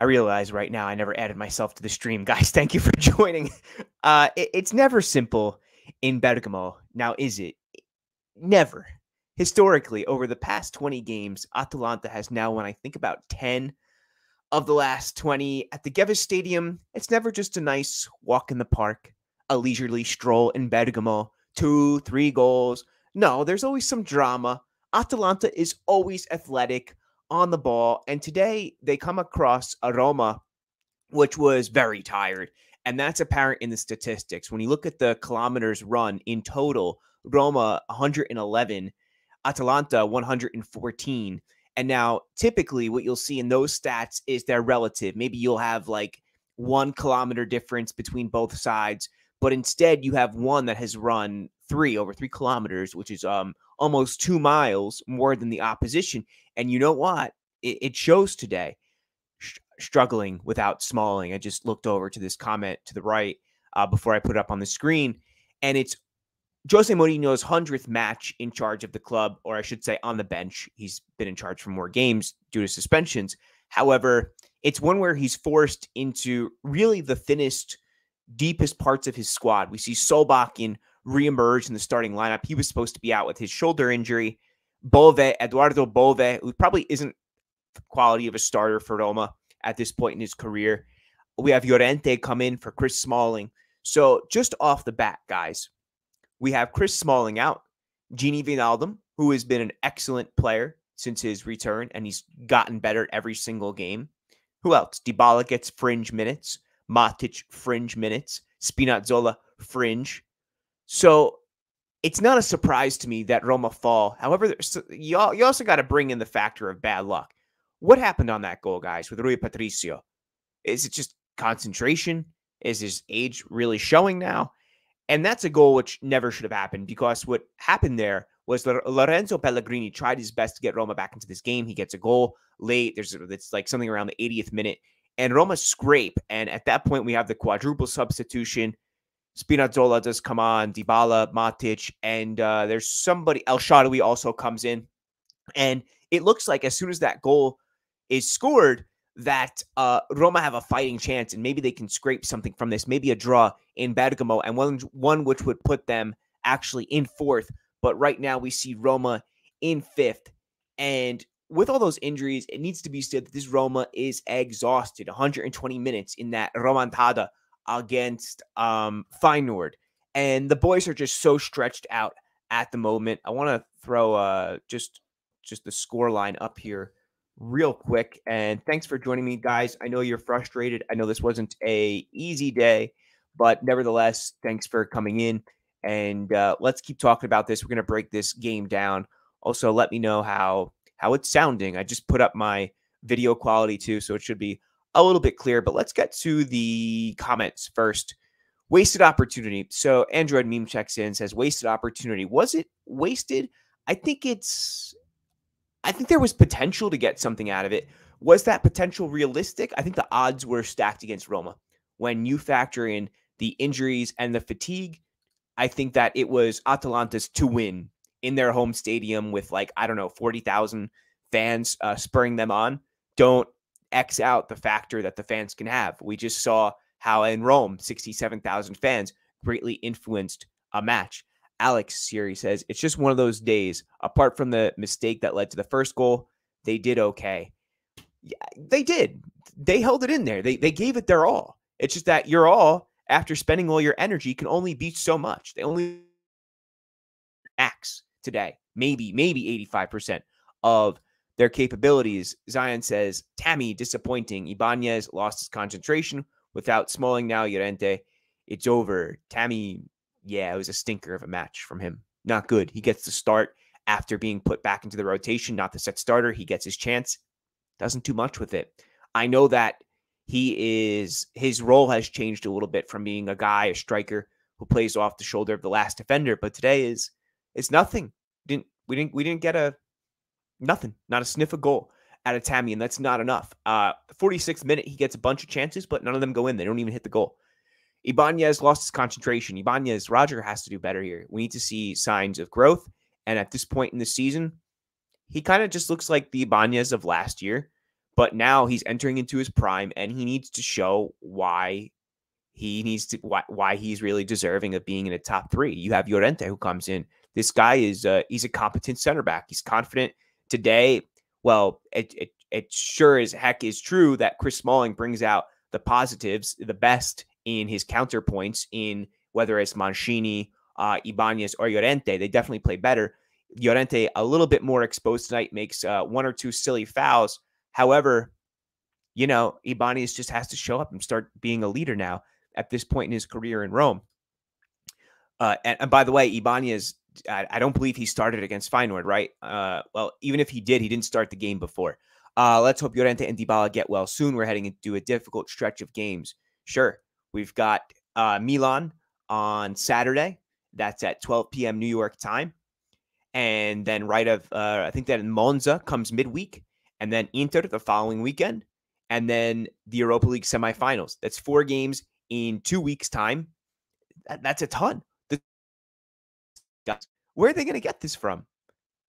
I realize right now I never added myself to the stream. Guys, thank you for joining. It's never simple in Bergamo. Now, is it? Never. Historically, over the past 20 games, Atalanta has now won, I think, about 10 of the last 20 at the Gevis Stadium. It's never just a nice walk in the park, a leisurely stroll in Bergamo, 2-3 goals. No, there's always some drama. Atalanta is always athletic on the ball, and today they come across a Roma which was very tired, and that's apparent in the statistics. When you look at the kilometers run in total, Roma 111, Atalanta 114. And now, typically, what you'll see in those stats is they're relative. Maybe you'll have like 1 kilometer difference between both sides, but instead you have one that has run over 3 kilometers, which is almost 2 miles more than the opposition. And you know what? It shows today. Struggling without Smalling. I just looked over to this comment to the right before I put it up on the screen, and it's Jose Mourinho's 100th match in charge of the club, or I should say on the bench. He's been in charge for more games due to suspensions. However, it's one where he's forced into really the thinnest, deepest parts of his squad. We see Solbakken reemerge in the starting lineup. He was supposed to be out with his shoulder injury. Eduardo Bove, who probably isn't the quality of a starter for Roma at this point in his career. We have Llorente come in for Chris Smalling. So just off the bat, guys, we have Chris Smalling out. Gini Wijnaldum, who has been an excellent player since his return, and he's gotten better every single game. Who else? Dybala gets fringe minutes. Matic, fringe minutes. Spinazzola, fringe. So it's not a surprise to me that Roma fall. However, you also got to bring in the factor of bad luck. What happened on that goal, guys, with Rui Patricio? Is it just concentration? Is his age really showing now? And that's a goal which never should have happened, because what happened there was that Lorenzo Pellegrini tried his best to get Roma back into this game. He gets a goal late. It's like something around the 80th minute. And Roma scrape. And at that point, we have the quadruple substitution. Spinazzola does come on, Dybala, Matic, and there's somebody, El Shaarawy also comes in. And it looks like as soon as that goal is scored, that Roma have a fighting chance, and maybe they can scrape something from this, maybe a draw in Bergamo, and one which would put them actually in 4th. But right now we see Roma in 5th. And with all those injuries, it needs to be said that this Roma is exhausted. 120 minutes in that remontada against Feyenoord. And the boys are just so stretched out at the moment. I want to throw just the score line up here real quick. And thanks for joining me, guys. I know you're frustrated. I know this wasn't an easy day, but nevertheless, thanks for coming in. And let's keep talking about this. We're going to break this game down. Also, let me know how it's sounding. I just put up my video quality too, so it should be a little bit clear. But let's get to the comments first. Wasted opportunity. So Android Meme checks in, says wasted opportunity. Was it wasted? I think there was potential to get something out of it. Was that potential realistic? I think the odds were stacked against Roma. When you factor in the injuries and the fatigue, I think that it was Atalanta's to win in their home stadium with 40,000 fans spurring them on. Don't X out the factor that the fans can have. We just saw how in Rome, 67,000 fans greatly influenced a match. Alex Siri says, it's just one of those days. Apart from the mistake that led to the first goal, they did okay. Yeah, they did. They held it in there. They gave it their all. It's just that your all, after spending all your energy, can only be so much. They only max today, maybe 85% of their capabilities. Zion says, Tammy, disappointing. Ibanez lost his concentration without Smalling now. Llorente, it's over. Tammy, yeah, it was a stinker of a match from him. Not good. He gets the start after being put back into the rotation, not the set starter. He gets his chance. Doesn't do much with it. I know that his role has changed a little bit from being a guy, a striker who plays off the shoulder of the last defender, but today it's nothing. We didn't get nothing, not a sniff of goal out of Tammy, and that's not enough. 46th minute, he gets a bunch of chances, but none of them go in. They don't even hit the goal. Ibanez lost his concentration. Roger has to do better here. We need to see signs of growth, and at this point in the season, he kind of just looks like the Ibanez of last year, but now he's entering into his prime, and he needs to show why he's really deserving of being in the top 3. You have Llorente who comes in. This guy is he's a competent center back. He's confident today. Well, it sure as heck is true that Chris Smalling brings out the positives, the best in his counterpoints, in whether it's Mancini, Ibanez, or Llorente. They definitely play better. Llorente a little bit more exposed tonight, makes 1 or 2 silly fouls. However, Ibanez just has to show up and start being a leader now at this point in his career in Rome. And by the way, Ibanez, I don't believe he started against Feyenoord, right? Well, even if he did, he didn't start the game before. Let's hope Llorente and Dybala get well soon. We're heading into a difficult stretch of games. Sure, we've got Milan on Saturday. That's at 12 p.m. New York time. And then I think that Monza comes midweek. And then Inter the following weekend. And then the Europa League semifinals. That's 4 games in 2 weeks' time. That's a ton. Guys, where are they going to get this from?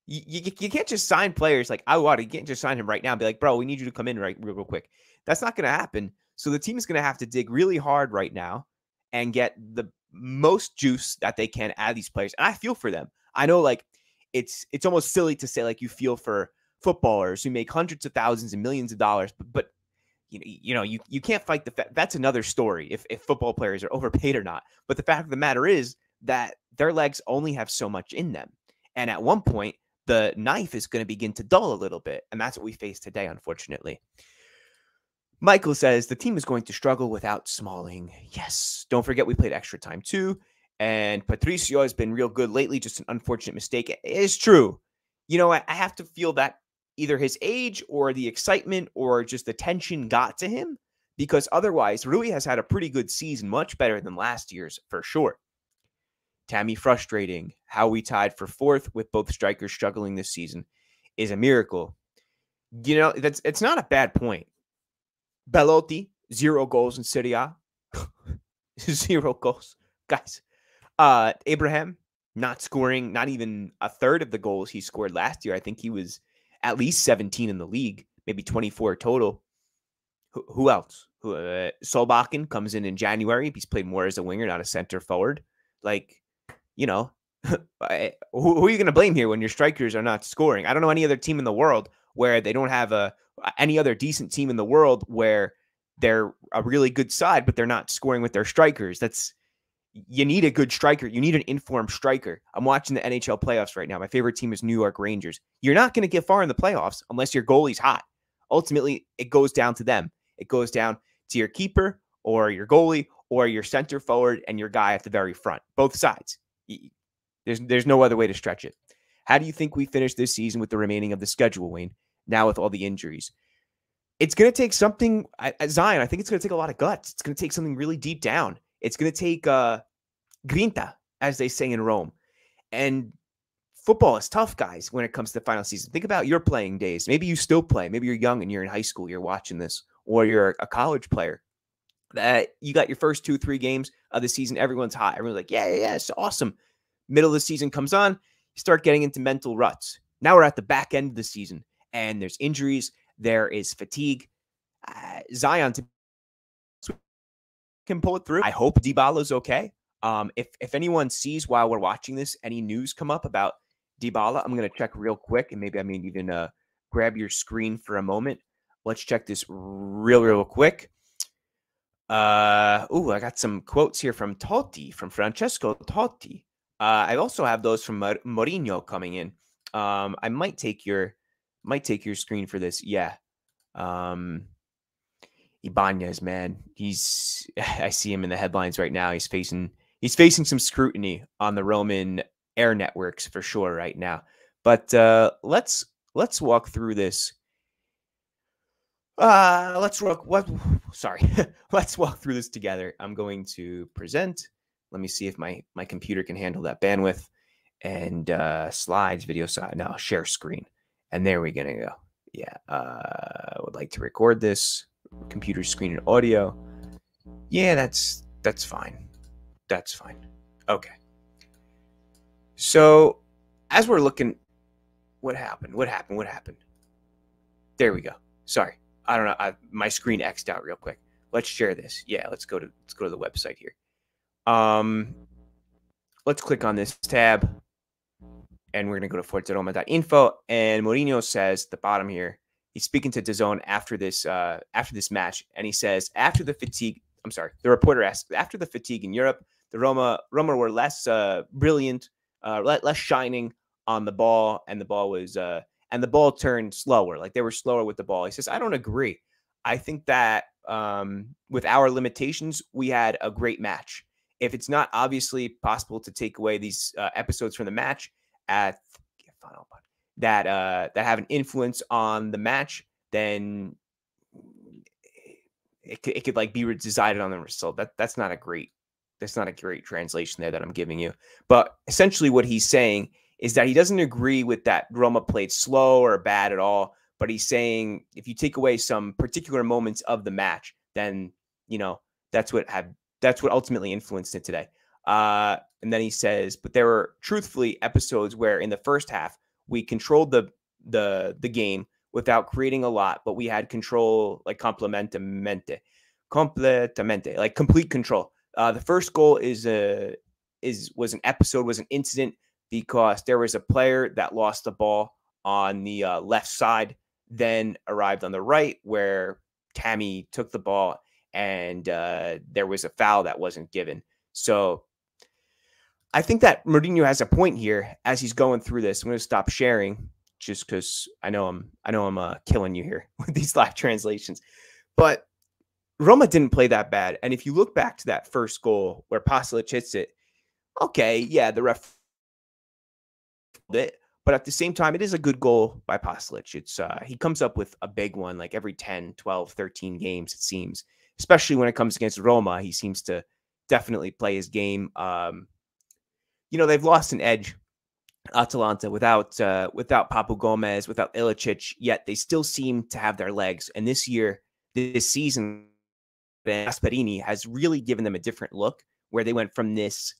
You can't just sign players like, you can't just sign him right now and be like, bro, we need you to come in real quick. That's not going to happen. So the team is going to have to dig really hard right now and get the most juice that they can out of these players. And I feel for them. I know, like, it's almost silly to say, like, you feel for footballers who make hundreds of thousands and millions of dollars, but you can't fight the fact. That's another story if football players are overpaid or not. But the fact of the matter is that their legs only have so much in them. And at one point, the knife is going to begin to dull a little bit. And that's what we face today, unfortunately. Michael says the team is going to struggle without Smalling. Yes. Don't forget we played extra time too. And Patricio has been real good lately. Just an unfortunate mistake. It is true. I have to feel that either his age or the excitement or just the tension got to him, because otherwise Rui has had a pretty good season, much better than last year's for sure. Tammy, frustrating. How we tied for 4th with both strikers struggling this season is a miracle. It's not a bad point. Belotti, 0 goals in Serie A. 0 goals. Guys, Abraham not scoring not even a third of the goals he scored last year. I think he was at least 17 in the league, maybe 24 total. Who else? Solbakken comes in January. He's played more as a winger, not a center forward. Like, who are you going to blame here when your strikers are not scoring? I don't know any other team in the world where they don't have any other decent team in the world where they're a really good side, but they're not scoring with their strikers. You need a good striker. You need an informed striker. I'm watching the NHL playoffs right now. My favorite team is New York Rangers. You're not going to get far in the playoffs unless your goalie's hot. Ultimately, it goes down to them. It goes down to your keeper or your goalie or your center forward and your guy at the very front. Both sides. There's no other way to stretch it. How do you think we finish this season with the remaining of the schedule, Wayne, now with all the injuries? It's going to take something, Zion, I think it's going to take a lot of guts. It's going to take something really deep down. It's going to take grinta, as they say in Rome. And football is tough, guys, when it comes to the final season. Think about your playing days. Maybe you still play. Maybe you're young and you're in high school. You're watching this. Or you're a college player. That you got your first 2-3 games of the season. Everyone's hot. Everyone's like, yeah, it's awesome. Middle of the season comes on. You start getting into mental ruts. Now we're at the back end of the season. And there's injuries. There is fatigue. Zion can pull it through. I hope Dybala's okay. If anyone sees while we're watching this, any news come up about Dybala, I'm going to check real quick. And maybe even grab your screen for a moment. Let's check this real quick. I got some quotes here from Totti, from Francesco Totti. I also have those from Mourinho coming in. I might take your screen for this. Yeah. Ibanez, man, I see him in the headlines right now. He's facing some scrutiny on the Roman air networks for sure right now. But let's walk through this. Let's walk through this together. I'm going to present. Let me see if my computer can handle that bandwidth. And slides, video side. No, share screen. And there we're gonna go. Yeah. I would like to record this. Computer screen and audio. Yeah, that's fine. That's fine. Okay. So as we're looking, what happened? There we go. Sorry. I don't know. My screen X'd out real quick. Let's share this. Yeah, let's go to the website here. Let's click on this tab, and we're gonna go to forzaroma.info. And Mourinho says at the bottom here, he's speaking to DAZN after this match, and he says after the fatigue. I'm sorry. The reporter asks after the fatigue in Europe, the Roma were less brilliant, less shining on the ball, and the ball turned slower. Like they were slower with the ball. He says, I don't agree. I think that with our limitations, we had a great match. If it's not obviously possible to take away these episodes from the match that have an influence on the match, then it could like be decided on the result. That's not a great translation there that I'm giving you. But essentially what he's saying is that he doesn't agree with that Roma played slow or bad at all. But he's saying if you take away some particular moments of the match, then, that's what ultimately influenced it today. And then he says, but there were truthfully episodes where in the first half, we controlled the game without creating a lot, but we had control, like completamente, like complete control. The first goal was an incident because there was a player that lost the ball on the left side, then arrived on the right where Tammy took the ball, and there was a foul that wasn't given. So I think that Mourinho has a point here as he's going through this. I'm going to stop sharing just because I know I'm killing you here with these live translations. But Roma didn't play that bad. And if you look back to that first goal where Pasalic hits it, okay, yeah, the ref did it. But at the same time, it is a good goal by Pasalic. It's he comes up with a big one like every 10, 12, 13 games, it seems. Especially when it comes against Roma, he seems to definitely play his game. They've lost an edge, Atalanta, without Papu Gomez, without Ilicic, yet they still seem to have their legs. And this season, Gasperini has really given them a different look, where they went from this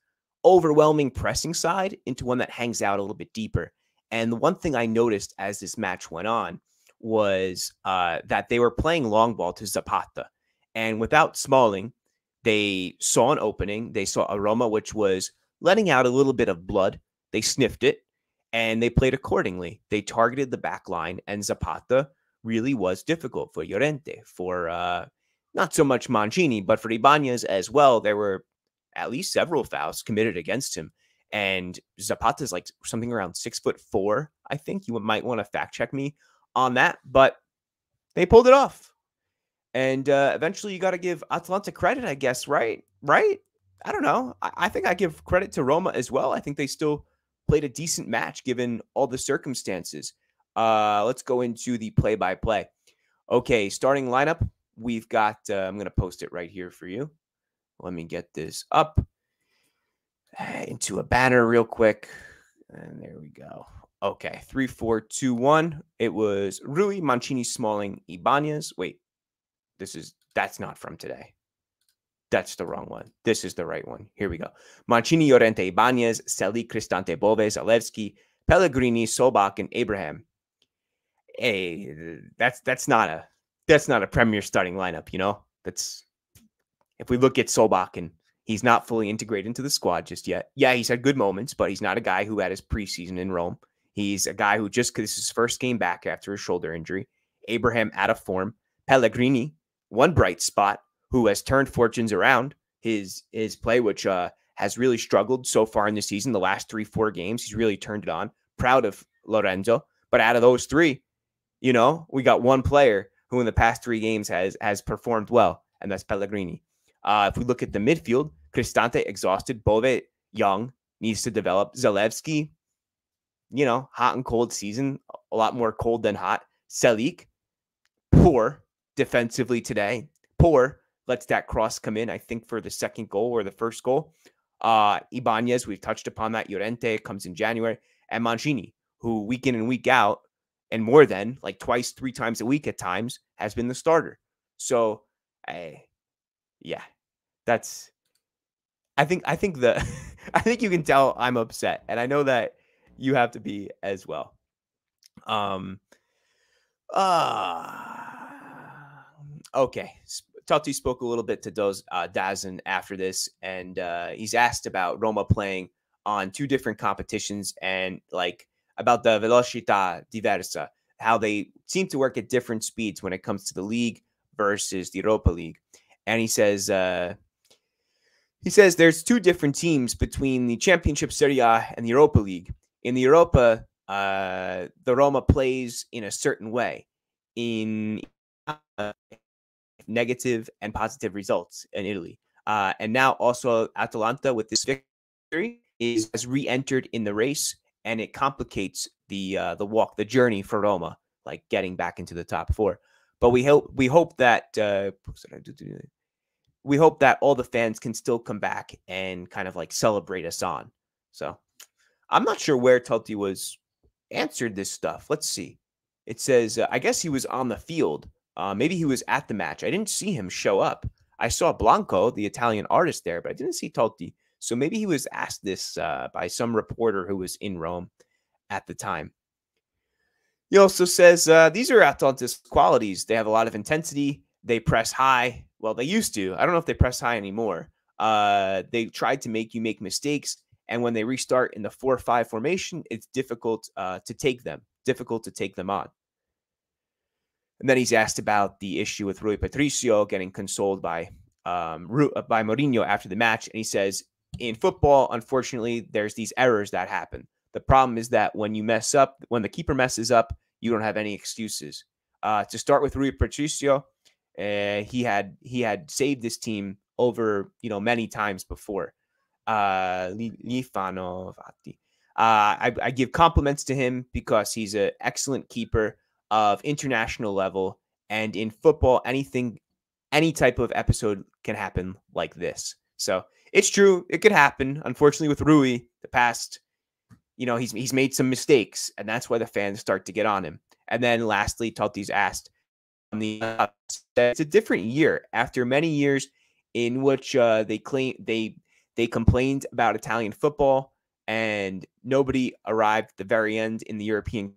overwhelming pressing side into one that hangs out a little bit deeper. And the one thing I noticed as this match went on was that they were playing long ball to Zapata. And without Smalling, they saw an opening. They saw a Roma which was letting out a little bit of blood. They sniffed it, and they played accordingly. They targeted the back line, and Zapata really was difficult for Llorente, for not so much Mancini, but for Ibanez as well. There were at least several fouls committed against him. And Zapata's like something around 6'4", I think. You might want to fact check me on that, but they pulled it off. And eventually you got to give Atalanta credit, I guess, right? Right? I don't know. I think I give credit to Roma as well. I think they still played a decent match given all the circumstances. Let's go into the play-by-play. Okay, starting lineup. We've got, I'm going to post it right here for you. Let me get this up into a banner real quick. And there we go. Okay, 3-4-2-1. It was Rui, Mancini, Smalling, Ibanez. Wait, that's not from today. That's the wrong one. This is the right one. Here we go. Mancini, Llorente, Ibanez, Celik, Cristante, Bove, Zalewski, Pellegrini, Solbakken, Abraham. Hey, that's not a premier starting lineup, That's, if we look at Solbakken, he's not fully integrated into the squad just yet. Yeah, he's had good moments, but he's not a guy who had his preseason in Rome. He's a guy who just, because this is his first game back after his shoulder injury. Abraham out of form. Pellegrini, one bright spot, who has turned fortunes around. His play, which has really struggled so far in the season, the last 3-4 games, he's really turned it on. Proud of Lorenzo. But out of those three, we got one player who in the past 3 games has performed well, and that's Pellegrini. If we look at the midfield, Cristante exhausted, Bove young, needs to develop. Zalewski, hot and cold season, a lot more cold than hot. Celik, poor defensively today. Poor, lets that cross come in, I think, for the second goal or the first goal. Ibanez, we've touched upon that. Llorente comes in January. And Mancini, who week in and week out, and more than like 2-3 times a week at times, has been the starter. So, yeah, that's, I think I think you can tell I'm upset, and I know that you have to be as well. Okay. Totti spoke a little bit to Dazen after this, and he's asked about Roma playing on 2 different competitions and like about the velocità diversa, how they seem to work at different speeds when it comes to the league versus the Europa League. And he says there's 2 different teams between the Championship Serie A and the Europa League. In the Europa, the Roma plays in a certain way. In negative and positive results in Italy. And now also Atalanta with this victory has re-entered in the race, and it complicates the journey for Roma, like getting back into the top 4. But we hope that all the fans can still come back and kind of like celebrate us on. So I'm not sure where Totti was answered this stuff. Let's see. It says, I guess he was on the field. Maybe he was at the match. I didn't see him show up. I saw Blanco, the Italian artist, there, but I didn't see Totti. So maybe he was asked this by some reporter who was in Rome at the time. He also says, these are Atalanta's qualities. They have a lot of intensity. They press high. Well, they used to. I don't know if they press high anymore. They tried to make you make mistakes. And when they restart in the 4-5 formation, it's difficult to take them on. And then he's asked about the issue with Rui Patricio getting consoled by Mourinho after the match. And he says, in football, unfortunately, there's these errors that happen. The problem is that when you mess up, when the keeper messes up, you don't have any excuses. To start with Rui Patricio, he had saved this team over many times before. I give compliments to him because he's an excellent keeper of international level, and in football, any type of episode can happen like this. So it's true, it could happen. Unfortunately, with Rui, the past, he's made some mistakes, and that's why the fans start to get on him. And then lastly, Totti's asked on it's a different year after many years in which they complained about Italian football, and nobody arrived at the very end in the European.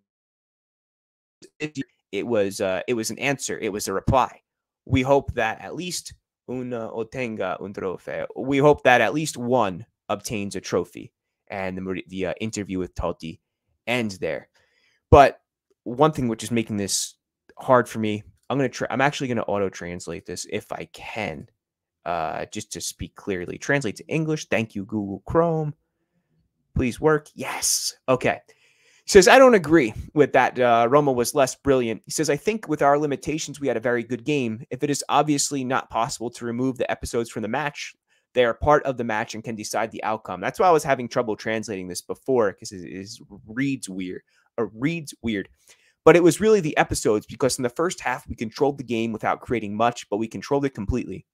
It was an answer. It was a reply. We hope that at least ottenga un trofeo. We hope that at least one obtains a trophy. And the interview with Totti ends there. But one thing which is making this hard for me, I'm actually gonna auto translate this if I can. Just to speak clearly. Translate to English. Thank you, Google Chrome. Please work. Yes. Okay. He says, I don't agree with that. Roma was less brilliant. He says, I think with our limitations, we had a very good game. If it is obviously not possible to remove the episodes from the match, they are part of the match and can decide the outcome. That's why I was having trouble translating this before, because it reads weird. But it was really the episodes, because in the first half, we controlled the game without creating much, but we controlled it completely.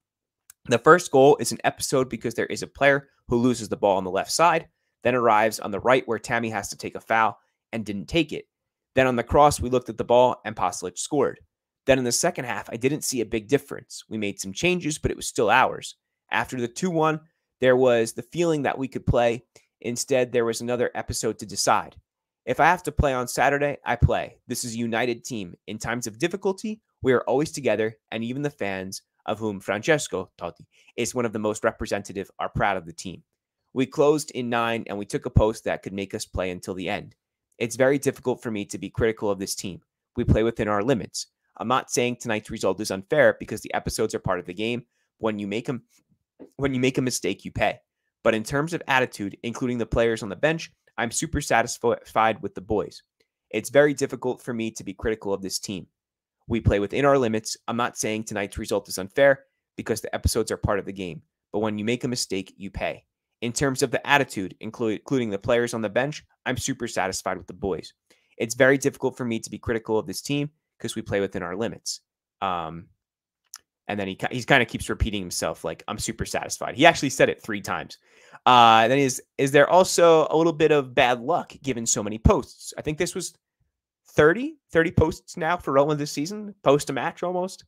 The first goal is an episode because there is a player who loses the ball on the left side, then arrives on the right where Tammy has to take a foul and didn't take it. Then on the cross, we looked at the ball and Pasalic scored. Then in the second half, I didn't see a big difference. We made some changes, but it was still ours. After the 2-1, there was the feeling that we could play. Instead, there was another episode to decide. If I have to play on Saturday, I play. This is a united team. In times of difficulty, we are always together, and even the fans, of whom Francesco Totti is one of the most representative, are proud of the team. We closed in 9, and we took a post that could make us play until the end. It's very difficult for me to be critical of this team. We play within our limits. I'm not saying tonight's result is unfair because the episodes are part of the game. When you make a mistake, you pay. But in terms of attitude, including the players on the bench, I'm super satisfied with the boys. It's very difficult for me to be critical of this team. We play within our limits. I'm not saying tonight's result is unfair because the episodes are part of the game. But when you make a mistake, you pay. In terms of the attitude, including the players on the bench, I'm super satisfied with the boys. It's very difficult for me to be critical of this team because we play within our limits. And then he kind of keeps repeating himself, like, I'm super satisfied. He actually said it 3 times. Then is there also a little bit of bad luck given so many posts? I think this was 30 posts now for Roma this season, post a match almost.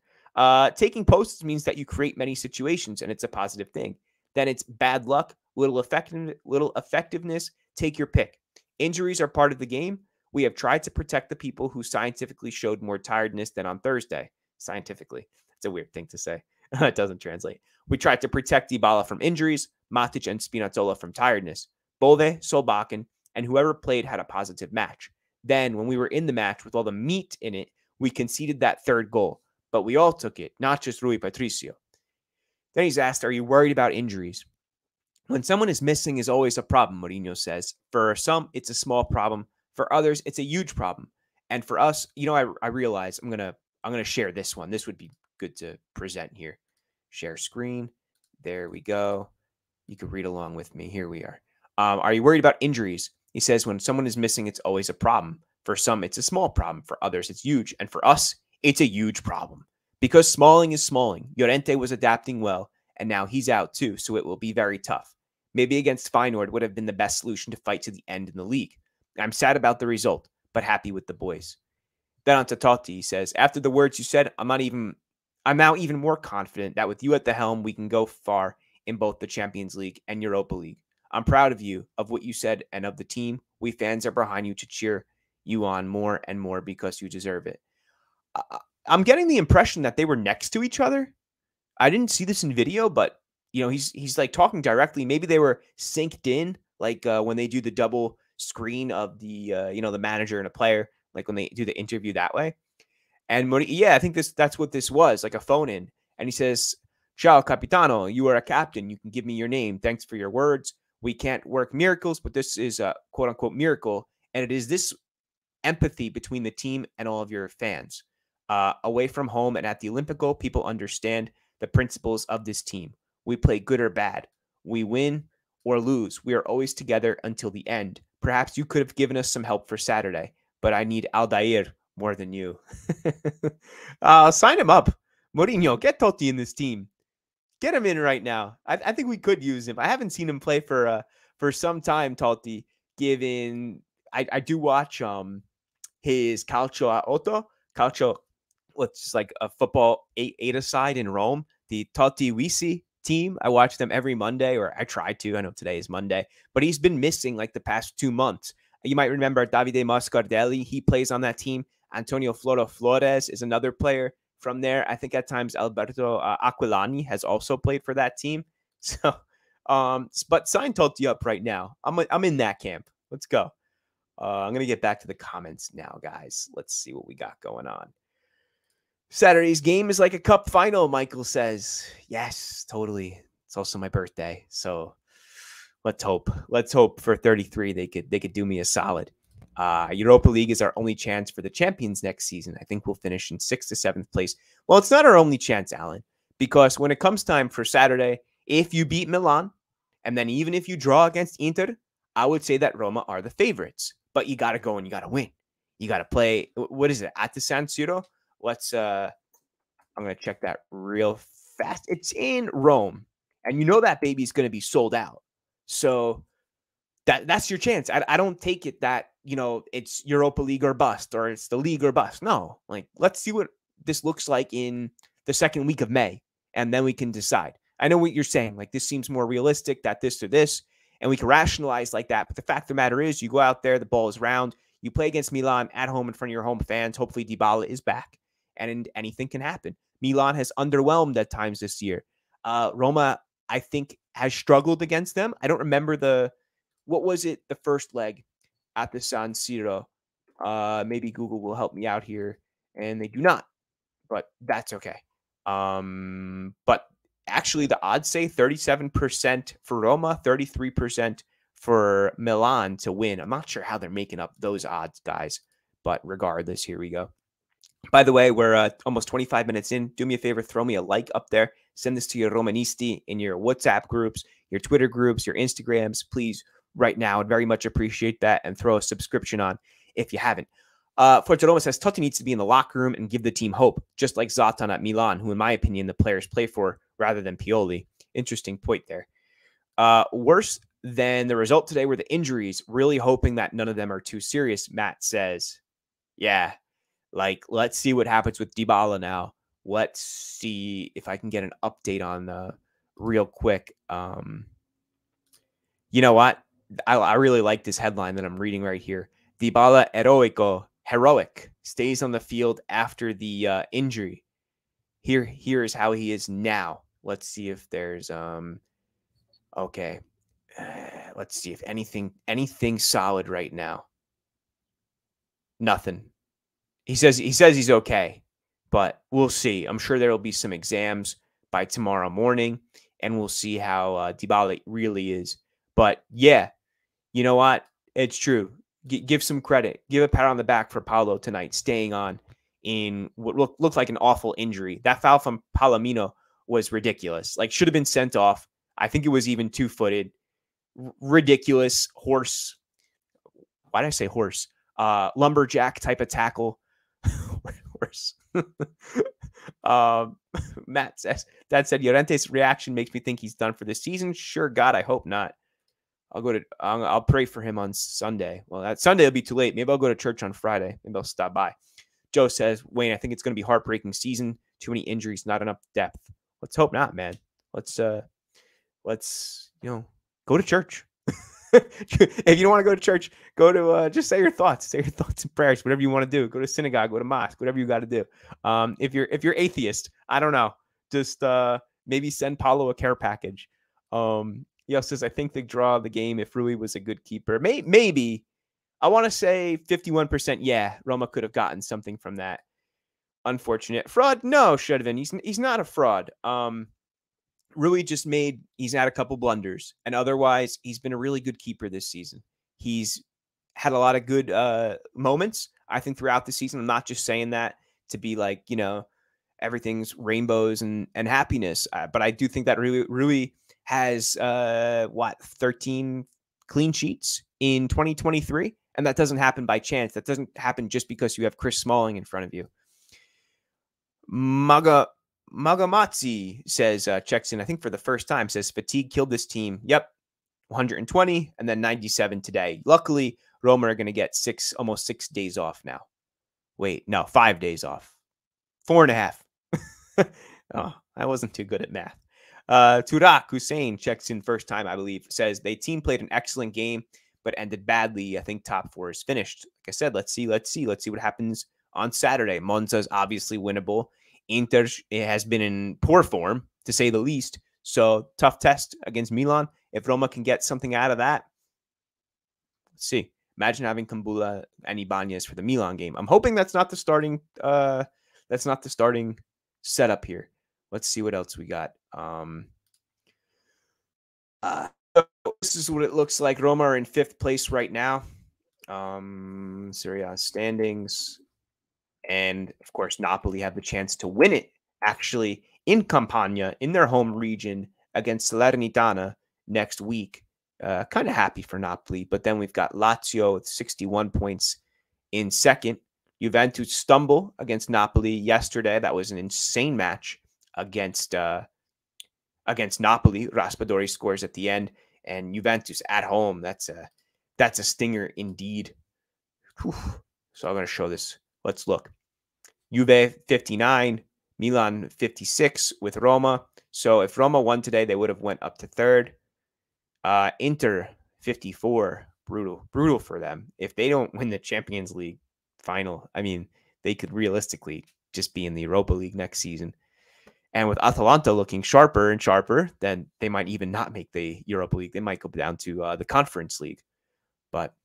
Taking posts means that you create many situations, and it's a positive thing. Then it's bad luck, little effectiveness, take your pick. Injuries are part of the game. We have tried to protect the people who scientifically showed more tiredness than on Thursday. Scientifically. a weird thing to say. It doesn't translate. We tried to protect Dybala from injuries, Matic and Spinazzola from tiredness. Bove, Solbakken, and whoever played had a positive match. Then, when we were in the match with all the meat in it, we conceded that third goal. But we all took it, not just Rui Patricio. Then he's asked, are you worried about injuries? When someone is missing is always a problem, Mourinho says. For some, it's a small problem. For others, it's a huge problem. And for us, I realize I'm gonna share this one. This would be good to present here. Share screen. There we go. You can read along with me. Here we are. Are you worried about injuries? He says, when someone is missing, it's always a problem. For some, it's a small problem. For others, it's huge. And for us, it's a huge problem. Because Smalling is Smalling. Llorente was adapting well, and now he's out too, so it will be very tough. Maybe against Feyenoord would have been the best solution to fight to the end in the league. I'm sad about the result, but happy with the boys. Then on to Totti, he says, after the words you said, I'm now even more confident that with you at the helm, we can go far in both the Champions League and Europa League. I'm proud of you, of what you said, and of the team. We fans are behind you to cheer you on more and more because you deserve it. I'm getting the impression that they were next to each other. I didn't see this in video, but he's like talking directly. Maybe they were synced in, like when they do the double screen of the the manager and a player, like when they do the interview that way. And I think that's what this was, like a phone in. And he says, "Ciao, capitano. You are a captain. You can give me your name. Thanks for your words. We can't work miracles, but this is a quote unquote miracle, and it is this empathy between the team and all of your fans. Away from home and at the Olympico, people understand the principles of this team. We play good or bad. We win or lose. We are always together until the end. Perhaps you could have given us some help for Saturday, but I need Aldair more than you." Sign him up. Mourinho, get Totti in this team. Get him in right now. I think we could use him. I haven't seen him play for some time, Totti, given I do watch his Calcio a Otto. Calcio, what's like a football eight-a-side in Rome. The Totti Wisi team. I watch them every Monday, or I try to. I know today is Monday, but he's been missing like the past 2 months. You might remember Davide Moscardelli. He plays on that team. Antonio Flores is another player from there. I think at times Alberto Aquilani has also played for that team. So, but sign Totti up right now. I'm in that camp. Let's go. I'm going to get back to the comments now, guys. Let's see what we got going on. Saturday's game is like a cup final, Michael says. Yes, totally. It's also my birthday. So let's hope. Let's hope for 33 they could do me a solid. Europa League is our only chance for the champions next season. I think we'll finish in 6th to 7th place. Well, it's not our only chance, Alan, because when it comes time for Saturday, if you beat Milan, and then even if you draw against Inter, I would say that Roma are the favorites. But you got to go and you got to win. You got to play. What is it? At the San Siro? I'm going to check that real fast. It's in Rome. And you know that baby's going to be sold out. So that's your chance. I don't take it that, it's Europa League or bust, or it's the league or bust. No, like, let's see what this looks like in the second week of May, and then we can decide. I know what you're saying. Like, this seems more realistic, that this or this, and we can rationalize like that. But the fact of the matter is, you go out there, the ball is round, you play against Milan at home in front of your home fans. Hopefully Dybala is back, and anything can happen. Milan has underwhelmed at times this year. Roma, I think, has struggled against them. I don't remember what was it, the first leg at the San Siro? Maybe Google will help me out here, and they do not, but that's okay. But actually, the odds say 37% for Roma, 33% for Milan to win. I'm not sure how they're making up those odds, guys, but regardless, here we go. By the way, we're almost 25 minutes in. Do me a favor, throw me a like up there. Send this to your Romanisti in your WhatsApp groups, your Twitter groups, your Instagrams, please, right now. I'd very much appreciate that, and throw a subscription on if you haven't. Forza Roma says Totti needs to be in the locker room and give the team hope, just like Zlatan at Milan, who, in my opinion, the players play for rather than Pioli. Interesting point there. Worse than the result today were the injuries. Really hoping that none of them are too serious, Matt says. Yeah, like, let's see what happens with Dybala now. Let's see if I can get an update on real quick. You know what? I really like this headline that I'm reading right here. Dybala heroic, stays on the field after the injury. Here's how he is now. Let's see if there's okay. Let's see if anything solid right now. Nothing. He says he's okay, but we'll see. I'm sure there'll be some exams by tomorrow morning, and we'll see how Dybala really is. But yeah, you know what? It's true. Give some credit. Give a pat on the back for Paulo tonight, staying on in what looked like an awful injury. That foul from Palomino was ridiculous. Like, should have been sent off. I think it was even two-footed. Ridiculous horse. Why did I say horse? Lumberjack type of tackle. Horse. Matt says, Dad said, Llorente's reaction makes me think he's done for this season. Sure, God, I hope not. I'll pray for him on Sunday. Well, that Sunday will be too late. Maybe I'll go to church on Friday. Maybe I'll stop by. Joe says, Wayne, I think it's going to be a heartbreaking season. Too many injuries, not enough depth. Let's hope not, man. Let's go to church. If you don't want to go to church, go to just say your thoughts and prayers, whatever you want to do. Go to synagogue, go to mosque, whatever you got to do. If you're atheist, I don't know, just maybe send Paulo a care package. He also says, I think they draw the game if Rui was a good keeper. Maybe. I want to say 51%. Yeah, Roma could have gotten something from that. Unfortunate. Fraud? No, should have been. He's not a fraud. Rui he's had a couple blunders, and otherwise he's been a really good keeper this season. He's had a lot of good moments, I think, throughout the season. I'm not just saying that to be like, everything's rainbows and happiness. But I do think that Rui has 13 clean sheets in 2023, and that doesn't happen by chance. That doesn't happen just because you have Chris Smalling in front of you. Magamatsi says, checks in, I think for the first time, says fatigue killed this team. Yep. 120 and then 97 today. Luckily, Roma are going to get almost 6 days off now. Wait, no, 5 days off. 4.5. Oh, I wasn't too good at math. Turak Hussein checks in first time, I believe, says the team played an excellent game, but ended badly. I think top four is finished. Like I said, let's see what happens on Saturday. Monza's obviously winnable. Inter has been in poor form, to say the least. So tough test against Milan. If Roma can get something out of that, let's see. Imagine having Kumbula and Ibanez for the Milan game. I'm hoping that's not the starting. That's not the starting setup here. Let's see what else we got. This is what it looks like. Roma are in 5th place right now. Serie A standings. And, of course, Napoli have the chance to win it, actually, in Campania, in their home region, against Salernitana next week. Kind of happy for Napoli. But then we've got Lazio with 61 points in 2nd. Juventus stumble against Napoli yesterday. That was an insane match against Napoli. Raspadori scores at the end. And Juventus at home, that's a stinger indeed. Whew. So I'm going to show this. Let's look. Juve 59, Milan 56 with Roma. So if Roma won today, they would have went up to 3rd. Inter 54, brutal for them. If they don't win the Champions League final, I mean, they could realistically just be in the Europa League next season. And with Atalanta looking sharper and sharper, then they might even not make the Europa League. They might go down to the Conference League. But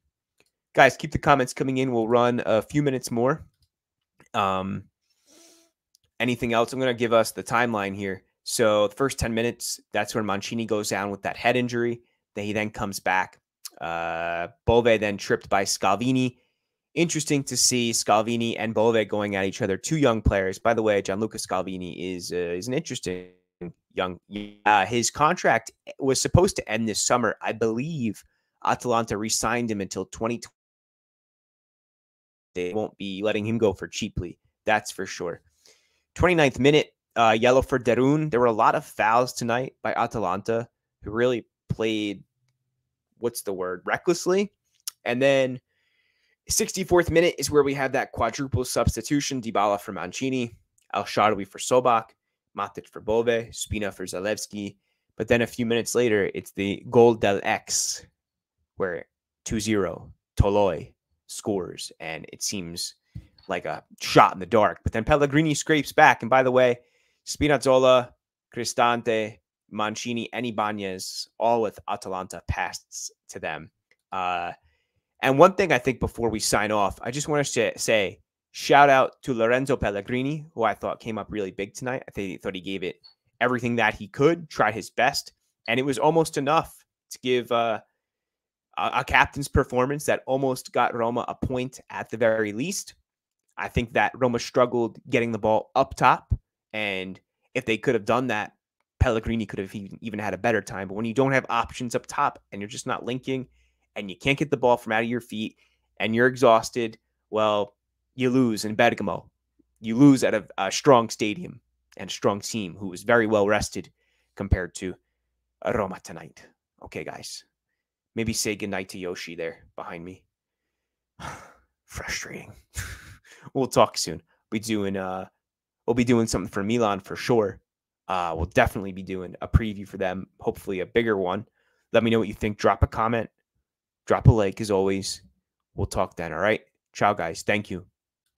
guys, keep the comments coming in. We'll run a few minutes more. Anything else? I'm going to give us the timeline here. So the first 10 minutes, that's when Mancini goes down with that head injury. Then he then comes back. Bove then tripped by Scalvini. Interesting to see Scalvini and Bove going at each other. 2 young players. By the way, Gianluca Scalvini is an interesting young. His contract was supposed to end this summer. I believe Atalanta re-signed him until 2020. They won't be letting him go for cheaply. That's for sure. 29th minute, yellow for Roon. There were a lot of fouls tonight by Atalanta, who really played, recklessly. And then 64th minute is where we have that quadruple substitution. Dybala for Mancini, El Shaarawy for Solbakken, Matic for Bove, Spina for Zalewski. But then a few minutes later, it's the goal del X, where 2-0, Toloi scores, and it seems like a shot in the dark. But then Pellegrini scrapes back. And by the way, Spinazzola, Cristante, Mancini, and Ibanez, all with Atalanta passed to them. And one thing I think before we sign off, I just want to say, shout out to Lorenzo Pellegrini, who I thought came up really big tonight. I thought he gave it everything that he could, tried his best, and it was almost enough to give a captain's performance that almost got Roma a point at the very least. I think that Roma struggled getting the ball up top, and if they could have done that, Pellegrini could have even had a better time. But when you don't have options up top and you're just not linking and you can't get the ball from out of your feet and you're exhausted, well, you lose in Bergamo. You lose at a strong stadium and a strong team who was very well rested compared to Roma tonight. Okay, guys. Maybe say goodnight to Yoshi there behind me. Frustrating. We'll talk soon. We'll be doing something for Milan for sure. We'll definitely be doing a preview for them, hopefully a bigger one. Let me know what you think. Drop a comment. Drop a like as always. We'll talk then, all right? Ciao, guys. Thank you.